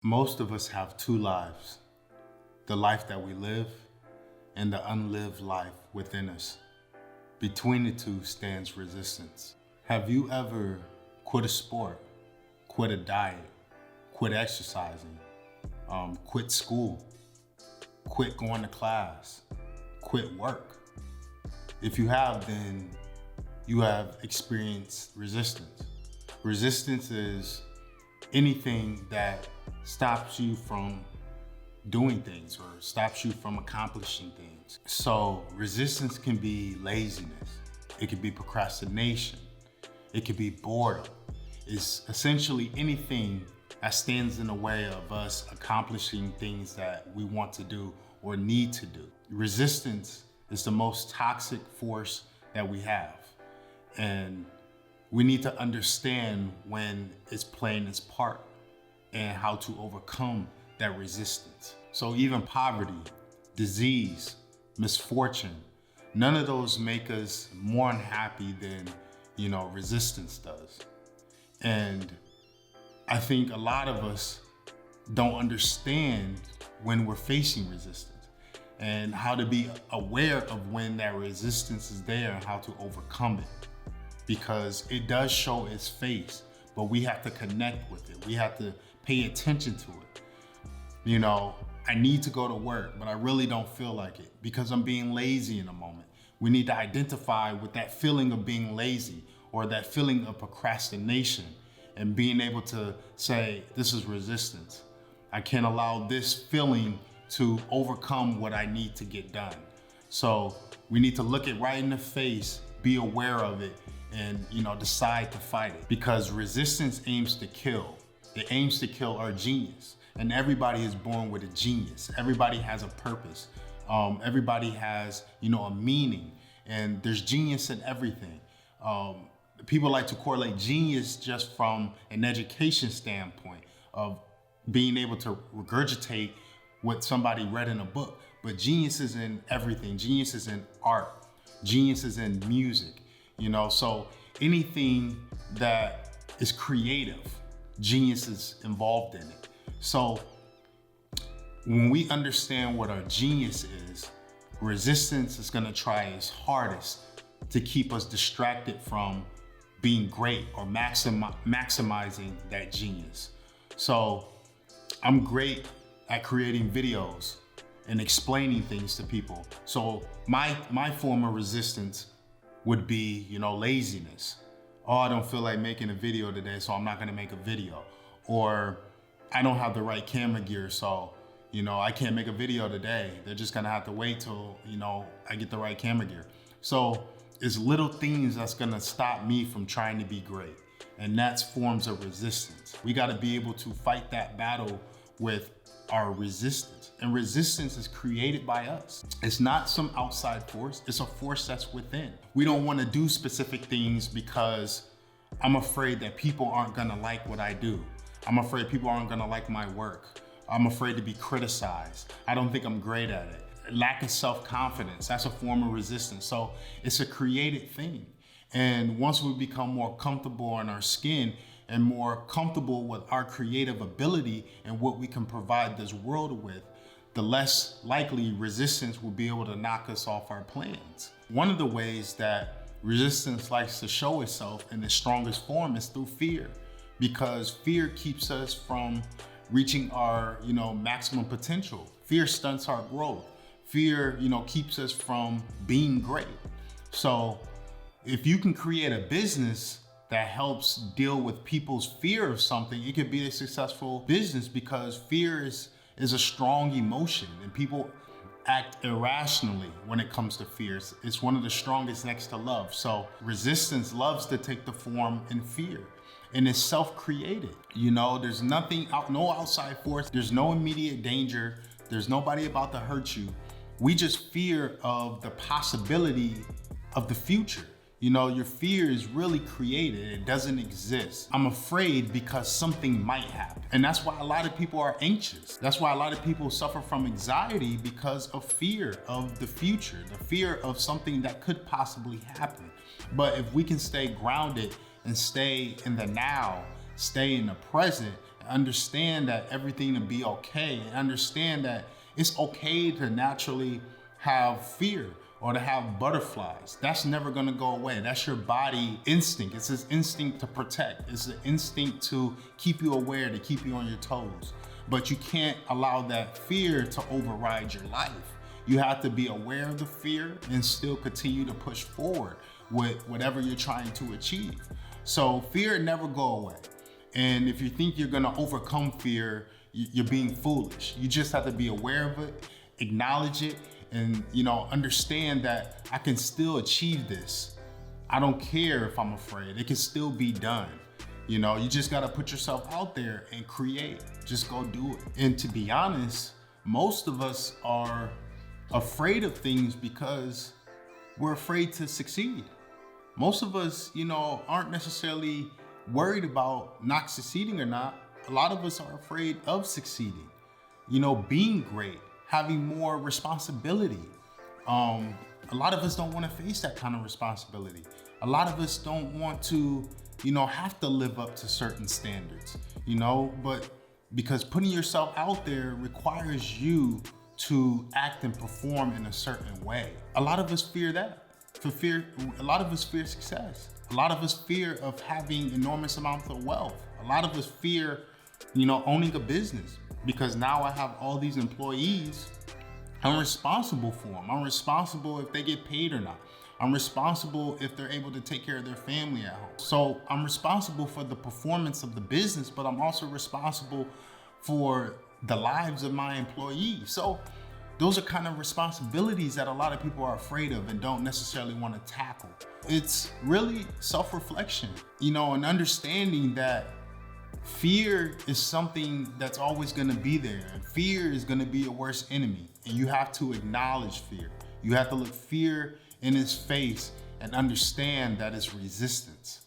Most of us have two lives, the life that we live and the unlived life within us. Between the two stands resistance. Have you ever quit a sport, quit a diet, quit exercising, quit school, quit going to class, quit work? If you have, then you have experienced resistance. Resistance is anything that stops you from doing things or stops you from accomplishing things. So resistance can be laziness. It could be procrastination. It could be boredom. It's essentially anything that stands in the way of us accomplishing things that we want to do or need to do. Resistance is the most toxic force that we have. And we need to understand when it's playing its part and how to overcome that resistance. So even poverty, disease, misfortune, none of those make us more unhappy than, resistance does. And I think a lot of us don't understand when we're facing resistance and how to be aware of when that resistance is there and how to overcome it. Because it does show its face, but we have to connect with it. We have to pay attention to it. I need to go to work, but I really don't feel like it because I'm being lazy in a moment. We need to identify with that feeling of being lazy or that feeling of procrastination and being able to say, this is resistance. I can't allow this feeling to overcome what I need to get done. So we need to look it right in the face, be aware of it, and decide to fight it, because resistance aims to kill. It aims to kill our genius, and everybody is born with a genius. Everybody has a purpose. Everybody has a meaning, and there's genius in everything. People like to correlate genius just from an education standpoint of being able to regurgitate what somebody read in a book, but genius is in everything. Genius is in art. Genius is in music. So anything that is creative, genius is involved in it. So when we understand what our genius is, resistance is going to try its hardest to keep us distracted from being great or maximizing that genius. So I'm great at creating videos and explaining things to people. So my form of resistance would be, laziness. Oh, I don't feel like making a video today, so I'm not gonna make a video. Or I don't have the right camera gear, so, I can't make a video today. They're just gonna have to wait till, I get the right camera gear. So it's little things that's gonna stop me from trying to be great. And that's forms of resistance. We gotta be able to fight that battle with our resistance. And resistance is created by us. It's not some outside force, it's a force that's within. We don't wanna do specific things because I'm afraid that people aren't gonna like what I do. I'm afraid people aren't gonna like my work. I'm afraid to be criticized. I don't think I'm great at it. Lack of self-confidence, that's a form of resistance. So it's a created thing. And once we become more comfortable in our skin and more comfortable with our creative ability and what we can provide this world with, the less likely resistance will be able to knock us off our plans. One of the ways that resistance likes to show itself in its strongest form is through fear, because fear keeps us from reaching our, maximum potential. Fear stunts our growth. Fear, keeps us from being great. So if you can create a business that helps deal with people's fear of something, it could be a successful business, because fear is a strong emotion and people act irrationally when it comes to fears. It's one of the strongest next to love. So resistance loves to take the form in fear, and it's self-created. There's nothing out, no outside force. There's no immediate danger. There's nobody about to hurt you. We just fear of the possibility of the future. Your fear is really created. It doesn't exist. I'm afraid because something might happen. And that's why a lot of people are anxious. That's why a lot of people suffer from anxiety, because of fear of the future, the fear of something that could possibly happen. But if we can stay grounded and stay in the now, stay in the present, understand that everything will be okay, and understand that it's okay to naturally have fear or to have butterflies. That's never gonna go away. That's your body instinct. It's this instinct to protect. It's the instinct to keep you aware, to keep you on your toes. But you can't allow that fear to override your life. You have to be aware of the fear and still continue to push forward with whatever you're trying to achieve. So fear never go away. And if you think you're gonna overcome fear, you're being foolish. You just have to be aware of it, acknowledge it, and understand that I can still achieve this. I don't care if I'm afraid, it can still be done. You just gotta put yourself out there and create, just go do it. And to be honest, most of us are afraid of things because we're afraid to succeed. Most of us, aren't necessarily worried about not succeeding or not. A lot of us are afraid of succeeding, being great, having more responsibility. A lot of us don't want to face that kind of responsibility. A lot of us don't want to, have to live up to certain standards, but because putting yourself out there requires you to act and perform in a certain way. A lot of us fear that. A lot of us fear success. A lot of us fear of having enormous amounts of wealth. A lot of us fear, owning a business, because now I have all these employees. I'm responsible for them. I'm responsible if they get paid or not. I'm responsible if they're able to take care of their family at home. So I'm responsible for the performance of the business, but I'm also responsible for the lives of my employees. So those are kind of responsibilities that a lot of people are afraid of and don't necessarily want to tackle. It's really self-reflection, and understanding that fear is something that's always going to be there, and fear is going to be your worst enemy. And you have to acknowledge fear. You have to look fear in its face and understand that it's resistance.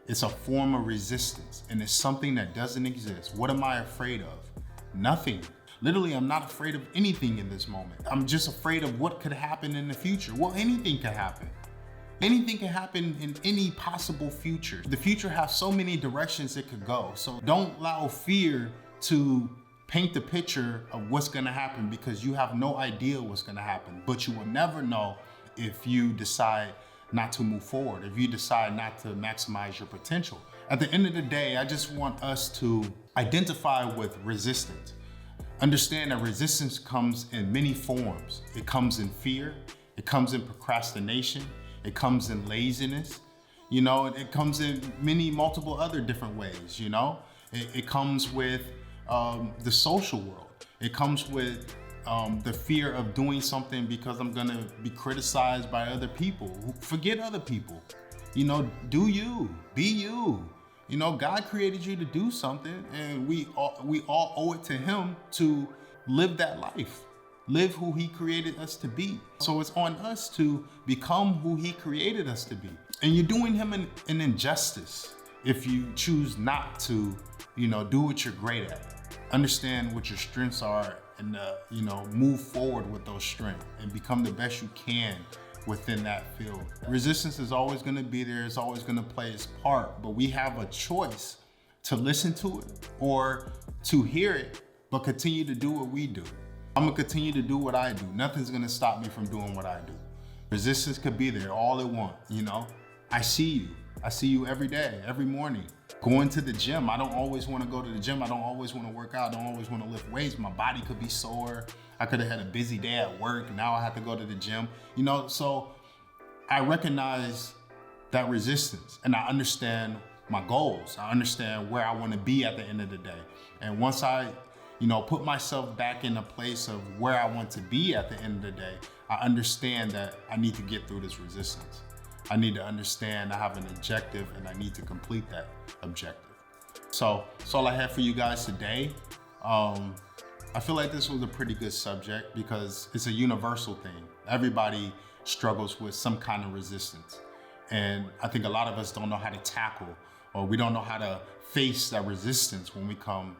It's a form of resistance, and it's something that doesn't exist. What am I afraid of? Nothing. Literally, I'm not afraid of anything in this moment. I'm just afraid of what could happen in the future. Well, anything could happen. Anything can happen in any possible future. The future has so many directions it could go. So don't allow fear to paint the picture of what's gonna happen, because you have no idea what's gonna happen. But you will never know if you decide not to move forward, if you decide not to maximize your potential. At the end of the day, I just want us to identify with resistance. Understand that resistance comes in many forms. It comes in fear, it comes in procrastination, it comes in laziness, it comes in multiple other different ways, It comes with the social world. It comes with the fear of doing something because I'm gonna be criticized by other people. Forget other people, do you, be you. God created you to do something, and we all owe it to him to live that life, live who he created us to be. So it's on us to become who he created us to be. And you're doing him an injustice if you choose not to, do what you're great at. Understand what your strengths are and, move forward with those strengths and become the best you can within that field. Resistance is always gonna be there, it's always gonna play its part, but we have a choice to listen to it or to hear it, but continue to do what we do. I'm gonna continue to do what I do. Nothing's gonna stop me from doing what I do. Resistance could be there all it wants, I see you every day, every morning. Going to the gym, I don't always wanna go to the gym, I don't always wanna work out, I don't always wanna lift weights, my body could be sore. I could have had a busy day at work, now I have to go to the gym. So I recognize that resistance, and I understand my goals. I understand where I want to be at the end of the day. And once I, put myself back in a place of where I want to be at the end of the day, I understand that I need to get through this resistance. I need to understand I have an objective and I need to complete that objective. So that's all I have for you guys today. I feel like this was a pretty good subject because it's a universal thing. Everybody struggles with some kind of resistance. And I think a lot of us don't know how to tackle, or we don't know how to face that resistance when we come,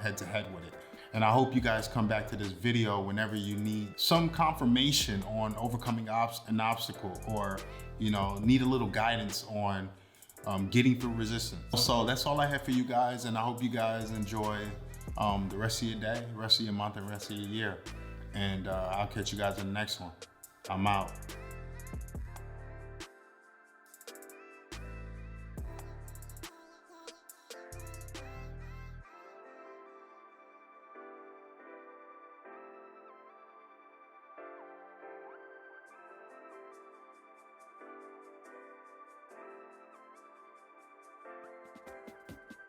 head to head with it. And I hope you guys come back to this video whenever you need some confirmation on overcoming an obstacle, or, need a little guidance on getting through resistance. So that's all I have for you guys, and I hope you guys enjoy the rest of your day, rest of your month, and rest of your year. And I'll catch you guys in the next one. I'm out.